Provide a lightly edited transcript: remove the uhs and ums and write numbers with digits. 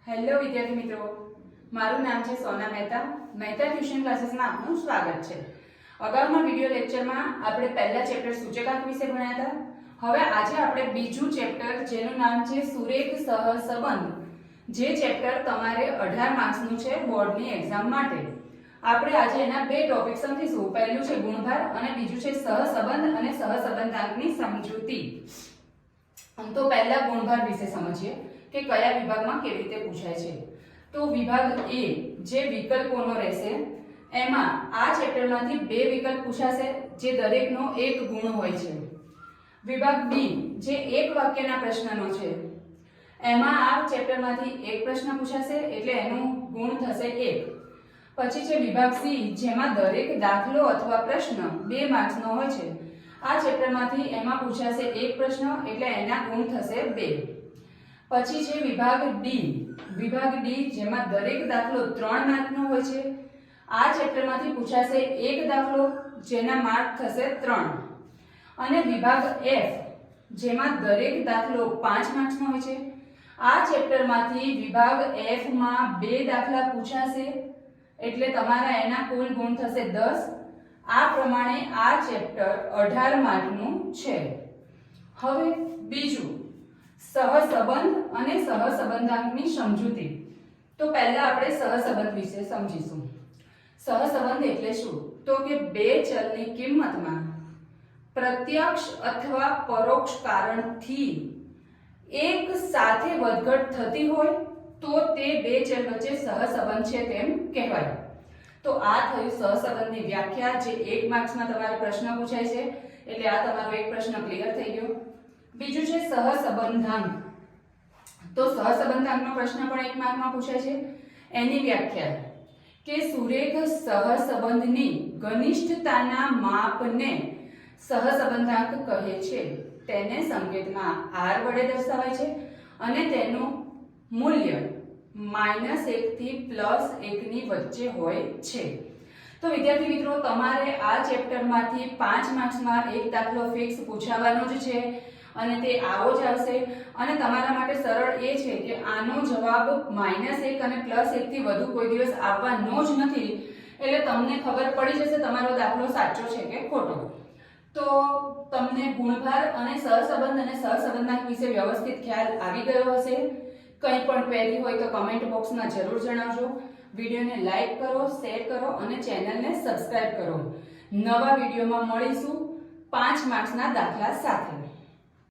Hello વિદ્યાર્થી મિત્રો, મારું નામ છે સોના મહેતા. મહેતા ટ્યુશન ક્લાસીસમાં આપનું સ્વાગત છે. અગાઉના વિડિયો લેક્ચરમાં આપણે પહેલા ચેપ્ટર સૂચકાંક વિશે ભણ્યા હતા. હવે આજે આપણે બીજું ચેપ્ટર જેનું નામ છે સુરેખ સહસંબંધ, જે ચેપ્ટર તમારે 18 માર્ક્સનું છે બોર્ડની એક્ઝામ માટે. આપણે આજે એના બે ટોપિક સમજીશું. પહેલું છે ગુણભાર અને બીજું છે સહસંબંધ અને સહસંબંધાંકની સમજૂતી. તો પહેલા ગુણભાર વિશે સમજીએ કે કયા વિભાગમાં કેવી રીતે પૂછાય છે. તો વિભાગ A જે વિકલ્પોનો રહેશે, એમાં આ ચેપ્ટરમાંથી બે વિકલ્પ પૂછાશે જે દરેકનો એક ગુણ હોય છે. વિભાગ B જે એક વાક્યના પ્રશ્નનો છે, એમાં આ ચેપ્ટરમાંથી એક પ્રશ્ન પૂછાશે એટલે એનું ગુણ થશે 1. પછી છે વિભાગ C જેમાં દરેક દાખલો અથવા પ્રશ્ન 2 માર્ક્સનો હોય છે. આ ચેપ્ટરમાંથી એમાં પૂછાશે એક પ્રશ્ન એટલે એના ગુણ થશે 2. પછી છે વિભાગ D. વિભાગ D જેમાં દરેક દાખલો 3 માર્કનો હોય છે. આ ચેપ્ટરમાંથી પૂછાશે એક દાખલો જેના માર્ક થશે 3. અને વિભાગ F જેમાં દરેક દાખલો 5 માર્ક્સનો હોય છે. આ ચેપ્ટરમાંથી વિભાગ F માં 2 દાખલા પૂછાશે એટલે તમારા એના કુલ ગુણ થશે 10. આ પ્રમાણે આ ચેપ્ટર 18 માર્કનું છે. હવે બીજું સહસંબંધ અને સહસંબંધાંકની સમજૂતી. તો પહેલા આપણે સહસંબંધ વિશે સમજીશું. સહસંબંધ એટલે શું? તો કે બે ચલની કિંમતમાં પ્રત્યક્ષ અથવા પરોક્ષ કારણથી એક સાથે વધઘટ થતી હોય તો તે બે ચલ વચ્ચે સહસંબંધ છે તેમ કહેવાય. તો આ થયું સહસંબંધની વ્યાખ્યા, જે 1 માર્ક્સમાં તમારે પ્રશ્ન પૂછાય છે એટલે આ તમારો એક પ્રશ્ન ક્લિયર થઈ ગયો. બીજું છે સહસંબંધાંક. તો સહસંબંધાંકનો પ્રશ્ન પણ 1 માર્કમાં પૂછાય છે. એની વ્યાખ્યા કે સુરેખ સહસંબંધની ઘનિષ્ઠતાના માપને સહસંબંધાંક કહે છે. તેને સંકેતમાં r વડે દર્શાવાય છે અને તેનું મૂલ્ય -1 થી +1 ની વચ્ચે હોય છે. તો વિદ્યાર્થી મિત્રો, તમારે આ ચેપ્ટરમાંથી 5 માર્ક્સમાં એક દાખલો ફિક્સ પૂછાવાનો જ છે અને તે આવો જ આવશે. અને તમારા માટે સરળ એ છે કે આનો જવાબ -1 અને +1 થી વધુ કોઈ દિવસ આવવાનો જ નથી. એટલે તમને ખબર પડી જશે તમારો દાખલો સાચો છે કે ખોટો. તો તમને ગુણભાર અને સહસંબંધ અને સહસંબંધાંક વિશે વ્યવસ્થિત ખ્યાલ આવી ગયો હશે. કંઈ પણ ક્વેરી હોય તો કમેન્ટ બોક્સમાં જરૂર જણાવજો. વિડીયોને લાઈક કરો, શેર કરો અને ચેનલને સબસ્ક્રાઇબ કરો. નવા વિડીયોમાં મળીશું 5 માર્ક્સના દાખલા સાથે.